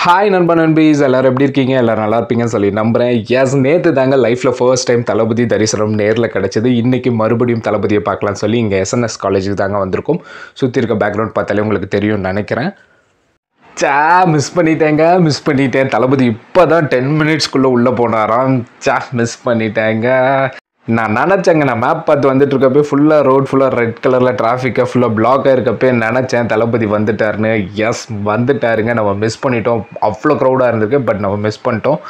Hi நண்பன் நண்பீஸ் எல்லாரும் எப்படி இருக்கீங்க? எல்லாரும் நல்லா இருப்பீங்கன்னு சொல்லி நம்புகிறேன். எஸ், நேற்று தாங்க லைஃப்பில் ஃபர்ஸ்ட் டைம் தளபதி தரிசனம் நேரில் கிடச்சிது. இன்றைக்கி மறுபடியும் தளபதியை பார்க்கலாம்னு சொல்லி இங்கே எஸ்என்எஸ் காலேஜுக்கு தாங்க வந்திருக்கோம். சுற்றி இருக்க பேக்ரவுண்ட் பார்த்தாலே உங்களுக்கு தெரியும்னு நினைக்கிறேன். மிஸ் பண்ணிட்டேன். தளபதி இப்போ தான் 10 மினிட்ஸ்க்குள்ளே உள்ளே போனாராம். மிஸ் பண்ணிட்டேங்க. நான் நினச்சேங்க, நான் மேப் பார்த்து வந்துட்டு இருக்கப்போ ஃபுல்லாக ரோட் ஃபுல்லாக ரெட் கலரில் டிராஃபிக்காக ஃபுல்லாக பிளாக்காக இருக்கப்போ நினச்சேன் தளபதி வந்துட்டாருன்னு. எஸ், வந்துட்டாருங்க. நம்ம மிஸ் பண்ணிட்டோம். அவ்வளோ க்ரௌடாக இருந்திருக்கு, பட் நம்ம மிஸ் பண்ணிட்டோம்.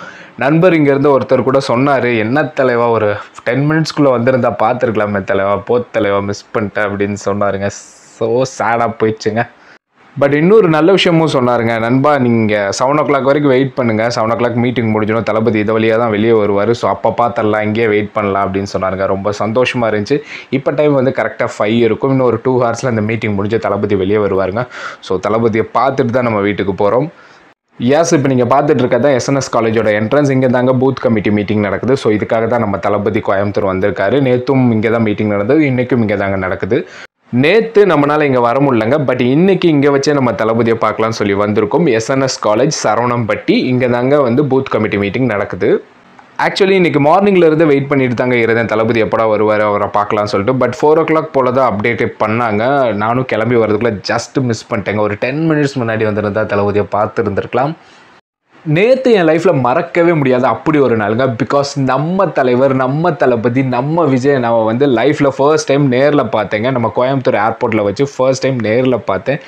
நண்பர் இங்கேருந்து ஒருத்தர் கூட சொன்னார், என்ன தலைவா ஒரு 10 மினிட்ஸ்க்குள்ளே வந்திருந்தா பார்த்துருக்கலாமே தலைவா, தலைவா மிஸ் பண்ணிட்டேன் அப்படின்னு சொன்னாருங்க. ஸோ சேடாக போயிடுச்சுங்க. பட் இன்னொரு நல்ல விஷயமும் சொன்னாருங்க, நண்பா நீங்கள் 7 o'clock வரைக்கும் வெயிட் பண்ணுங்கள், 7 o'clock மீட்டிங் முடிஞ்சிடும், தளபதி இது வழியாக தான் வெளியே வருவார், ஸோ அப்போ பார்த்துடலாம், இங்கேயே வெயிட் பண்ணலாம் அப்படின்னு சொன்னாருங்க. ரொம்ப சந்தோஷமாக இருந்துச்சு. இப்போ டைம் வந்து கரெக்டாக 5 இருக்கும். இன்னும் ஒரு 2 hours அந்த மீட்டிங் முடிஞ்சு தளபதி வெளியே வருவாருங்க. ஸோ தளபதியை பார்த்துட்டு தான் நம்ம வீட்டுக்கு போகிறோம். எஸ், இப்போ நீங்கள் பார்த்துட்டு இருக்கதான் எஸ்என்எஸ் காலேஜோட என்ட்ரன்ஸ். இங்கே தாங்க பூத் கமிட்டி மீட்டிங் நடக்குது. ஸோ இதுக்காக தான் நம்ம தளபதி கோயம்புத்தூர் வந்திருக்காரு. நேற்றும் இங்கே தான் மீட்டிங் நடந்தது, இன்றைக்கும் இங்கே தாங்க நடக்குது. நேற்று நம்மளால் இங்கே வர முடியலங்க, பட் இன்றைக்கி இங்கே வச்சே நம்ம தளபதியை பார்க்கலான்னு சொல்லி வந்திருக்கோம். எஸ்என்எஸ் காலேஜ் சரவணம்பட்டி, இங்கே தாங்க வந்து பூத் கமிட்டி மீட்டிங் நடக்குது. ஆக்சுவலி இன்றைக்கி மார்னிங்லேருந்து வெயிட் பண்ணிட்டு தாங்க இருந்தேன், தளபதி எப்படா வருவார் அவரை பார்க்கலான்னு சொல்லிட்டு. பட் 4 o'clock போல் தான் அப்டேட்டே பண்ணாங்க. நானும் கிளம்பி வரதுக்குள்ளே ஜஸ்ட் மிஸ் பண்ணிட்டேங்க. ஒரு 10 மினிட்ஸ் முன்னாடி வந்திருந்தா தளபதியை பார்த்துருந்துருக்கலாம். நேற்று என் லைஃப்பில் மறக்கவே முடியாது அப்படி ஒரு நாளுங்க. பிகாஸ் நம்ம தலைவர், நம்ம தளபதி, நம்ம விஜய் நம்ம வந்து லைஃப்பில் ஃபர்ஸ்ட் டைம் நேரில் பார்த்தேங்க. நம்ம கோயம்புத்தூர் ஏர்போர்ட்டில் வச்சு ஃபர்ஸ்ட் டைம் நேரில் பார்த்தேன்.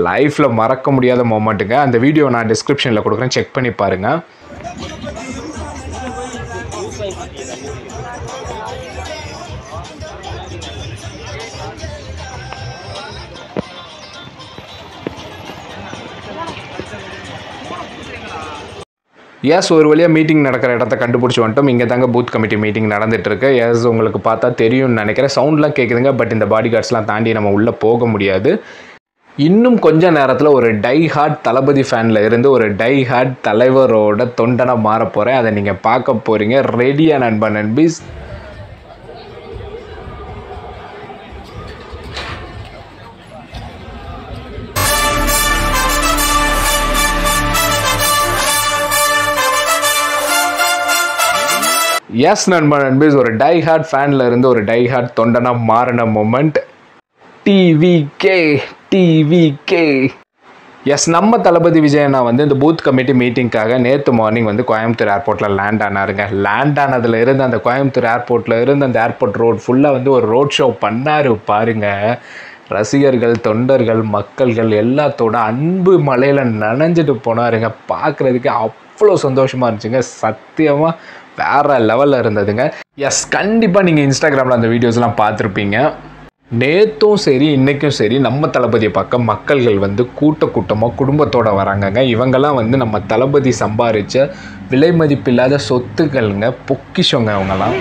லைஃப்பில் மறக்க முடியாத மொமெண்ட்டுங்க. அந்த வீடியோ நான் டிஸ்கிரிப்ஷனில் கொடுக்குறேன், செக் பண்ணி பாருங்கள். எஸ், ஒரு வழியாக மீட்டிங் நடக்கிற இடத்த கண்டுபிடிச்சி வந்துட்டோம். இங்கே தாங்க பூத் கமிட்டி மீட்டிங் நடந்துகிட்ருக்கு. எஸ், உங்களுக்கு பார்த்தா தெரியும்னு நினைக்கிறேன். சவுண்ட்லாம் கேட்குதுங்க, பட் இந்த பாடி கார்ட்ஸ்லாம் தாண்டி நம்ம உள்ளே போக முடியாது. இன்னும் கொஞ்ச நேரத்தில் ஒரு டை ஹார்ட் தளபதி ஃபேனில் இருந்து ஒரு டை ஹார்ட் தலைவரோட தொண்டனாக மாற போகிறேன். அதை நீங்கள் பார்க்க போகிறீங்க. ரெடியா நண்பா நண்பீஸ்? எஸ் நண்பா நண்பீஸ், ஒரு டை ஹார்ட் ஃபேனில் இருந்து ஒரு டை ஹார்ட் தொண்டனாக மாறின மொமெண்ட். டிவிகே. எஸ், நம்ம தளபதி விஜயண்ணா வந்து இந்த பூத் கமிட்டி மீட்டிங்காக நேற்று மார்னிங் வந்து கோயம்புத்தூர் ஏர்போர்ட்டில் லேண்ட் ஆனாருங்க. லேண்ட் ஆனதில் இருந்து அந்த கோயம்புத்தூர் ஏர்போர்ட்டில் இருந்து அந்த ஏர்போர்ட் ரோட் ஃபுல்லாக வந்து ஒரு ரோட் ஷோ பண்ணார் பாருங்க. ரசிகர்கள், தொண்டர்கள், மக்கள்கள் எல்லாத்தோட அன்பு மலையில் நனைஞ்சிட்டு போனாருங்க. பார்க்குறதுக்கு அவ்வளோ சந்தோஷமாக இருந்துச்சுங்க. சத்தியமாக வேறு லெவலில் இருந்ததுங்க. எஸ், கண்டிப்பாக நீங்கள் இன்ஸ்டாகிராமில் அந்த வீடியோஸ்லாம் பார்த்துருப்பீங்க. நேற்றும் சரி இன்றைக்கும் சரி நம்ம தளபதியை பார்க்க மக்கள்கள் வந்து கூட்டமாக குடும்பத்தோடு வராங்கங்க. இவங்கெல்லாம் வந்து நம்ம தளபதி சம்பாதிச்ச விலை மதிப்பில்லாத சொத்துக்கள்ங்க, பொக்கிஷங்க அவங்கெல்லாம்.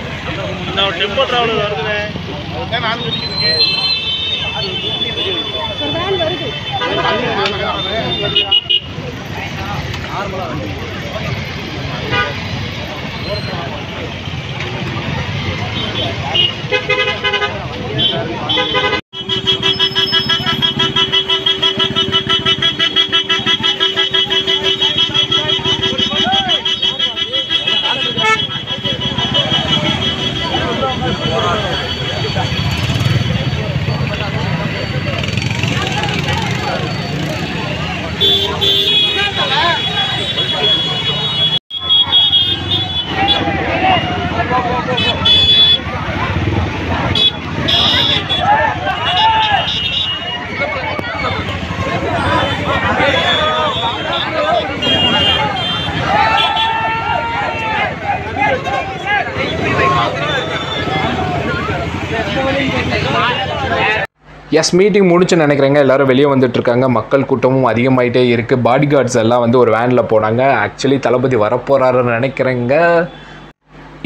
எஸ், மீட்டிங் முடிச்சுன்னு நினைக்கிறேங்க. எல்லோரும் வெளியே வந்துட்டுருக்காங்க. மக்கள் கூட்டமும் அதிகமாகிட்டே இருக்குது. பாடி கார்ட்ஸ் எல்லாம் வந்து ஒரு வேனில் போனாங்க. ஆக்சுவலி தளபதி வரப்போகிறாருன்னு நினைக்கிறேங்க.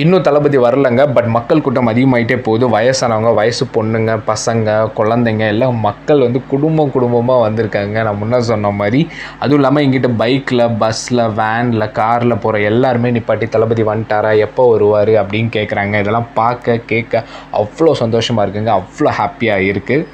இன்னும் தளபதி வரலைங்க, பட் மக்கள் கூட்டம் அதிகமாகிட்டே போகுது. வயசானவங்க, வயசு பொண்ணுங்க, பசங்க, குழந்தைங்க எல்லாம் மக்கள் வந்து குடும்பமாக வந்திருக்காங்க. நான் முன்னே சொன்ன மாதிரி. அதுவும் இல்லாமல் எங்கிட்ட பைக்கில், பஸ்ஸில், வேனில், காரில் போகிற எல்லாருமே நிப்பாட்டி தளபதி வந்துட்டாரா, எப்போ வருவார் அப்படின்னு கேட்குறாங்க. இதெல்லாம் பார்க்க கேட்க அவ்வளோ சந்தோஷமாக இருக்குங்க. அவ்வளோ ஹாப்பியாக இருக்குது.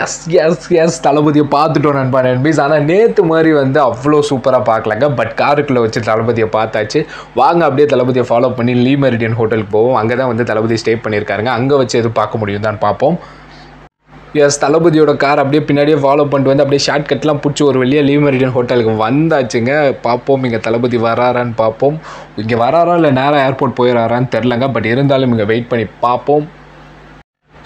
எஸ் எஸ் எஸ் தளபதியை பார்த்துட்டோம் நண்பீஸ். ஆனால் நேற்று மாதிரி வந்து அவ்வளோ சூப்பராக பார்க்கலங்க. பட் காருக்குள்ளே வச்சு தளபதியை பார்த்தாச்சு. வாங்க அப்படியே தளபதியை ஃபாலோ பண்ணி லீ மெரிடியன் ஹோட்டலுக்கு போவோம். அங்கே தான் வந்து தளபதி ஸ்டே பண்ணியிருக்காருங்க. அங்கே வச்சு எதுவும் பார்க்க முடியும் தான் பார்ப்போம். எஸ் தளபதியோட கார் அப்படியே பின்னாடியே ஃபாலோ பண்ணிட்டு வந்து அப்படியே ஷார்ட் கட்லாம் பிடிச்சி ஒரு வழியாக லீ மெரிடியன் ஹோட்டலுக்கு வந்தாச்சுங்க. பார்ப்போம் இங்கே தளபதி வராரான்னு பார்ப்போம். இங்கே வராரா இல்லை நேராக ஏர்போர்ட் போயிடறாரான்னு தெரிலங்க. பட் இருந்தாலும் இங்கே வெயிட் பண்ணி பார்ப்போம்.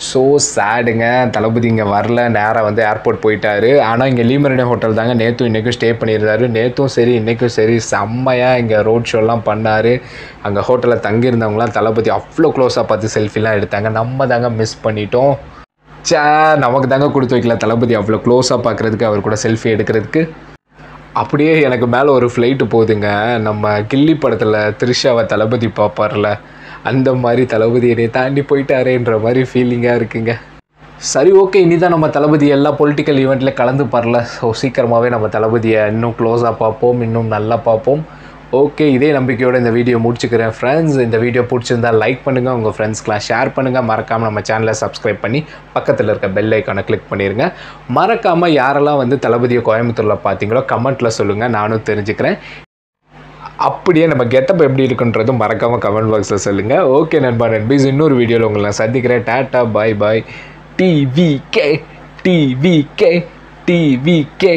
ஸோ சேடுங்க, தளபதி இங்கே வரல, நேராக வந்து ஏர்போர்ட் போயிட்டாரு. ஆனால் இங்கே லீ மெரிடியன் ஹோட்டல் தாங்க நேற்றும் இன்றைக்கும் ஸ்டே பண்ணியிருந்தாரு. நேற்றும் சரி இன்றைக்கும் சரி செம்மையாக இங்கே ரோட் ஷோலாம் பண்ணார். அங்கே ஹோட்டலில் தங்கியிருந்தவங்களாம் தளபதி அவ்வளோ க்ளோஸாக பார்த்து செல்ஃபிலாம் எடுத்தாங்க. நம்ம தாங்க மிஸ் பண்ணிட்டோம். நமக்கு தாங்க கொடுத்து வைக்கல தளபதி அவ்வளோ க்ளோஸாக பார்க்குறதுக்கு, அவர் கூட செல்ஃபி எடுக்கிறதுக்கு. அப்படியே எனக்கு மேலே ஒரு ஃப்ளைட்டு போகுதுங்க. நம்ம கில்லி படத்தில் த்ரிஷாவை தளபதி பார்ப்பார்ல, அந்த மாதிரி தளபதி என்னை தாண்டி போயிட்டாரேன்ற மாதிரி ஃபீலிங்காக இருக்குங்க. சரி ஓகே, இனி தான் நம்ம தளபதி எல்லா பொலிட்டிக்கல் ஈவெண்ட்டில் கலந்து பாரல. ஸோ சீக்கிரமாகவே நம்ம தளபதியை இன்னும் க்ளோஸாக பார்ப்போம், இன்னும் நல்லா பார்ப்போம். ஓகே, இதே நம்பிக்கையோடு இந்த வீடியோ முடிச்சுக்கிறேன் ஃப்ரெண்ட்ஸ். இந்த வீடியோ பிடிச்சிருந்தால் லைக் பண்ணுங்கள், உங்கள் ஃப்ரெண்ட்ஸ்க்கெலாம் ஷேர் பண்ணுங்கள். மறக்காமல் நம்ம சேனலை சப்ஸ்கிரைப் பண்ணி பக்கத்தில் இருக்க பெல் ஐக்கானை கிளிக் பண்ணிடுங்க. மறக்காமல் யாரெல்லாம் வந்து தளபதியை கோயம்புத்தூரில் பார்த்தீங்களோ கமெண்ட்டில் சொல்லுங்கள், நானும் தெரிஞ்சுக்கிறேன். அப்படியே நம்ம கெட்டப் எப்படி இருக்குன்றதும் மறக்காமல் கமெண்ட் பாக்ஸில் சொல்லுங்கள். ஓகே நண்பீஸ், இன்னொரு வீடியோவில் உங்களை நான் சந்திக்கிறேன். டாட்டா bye bye. TVK TVK TVK.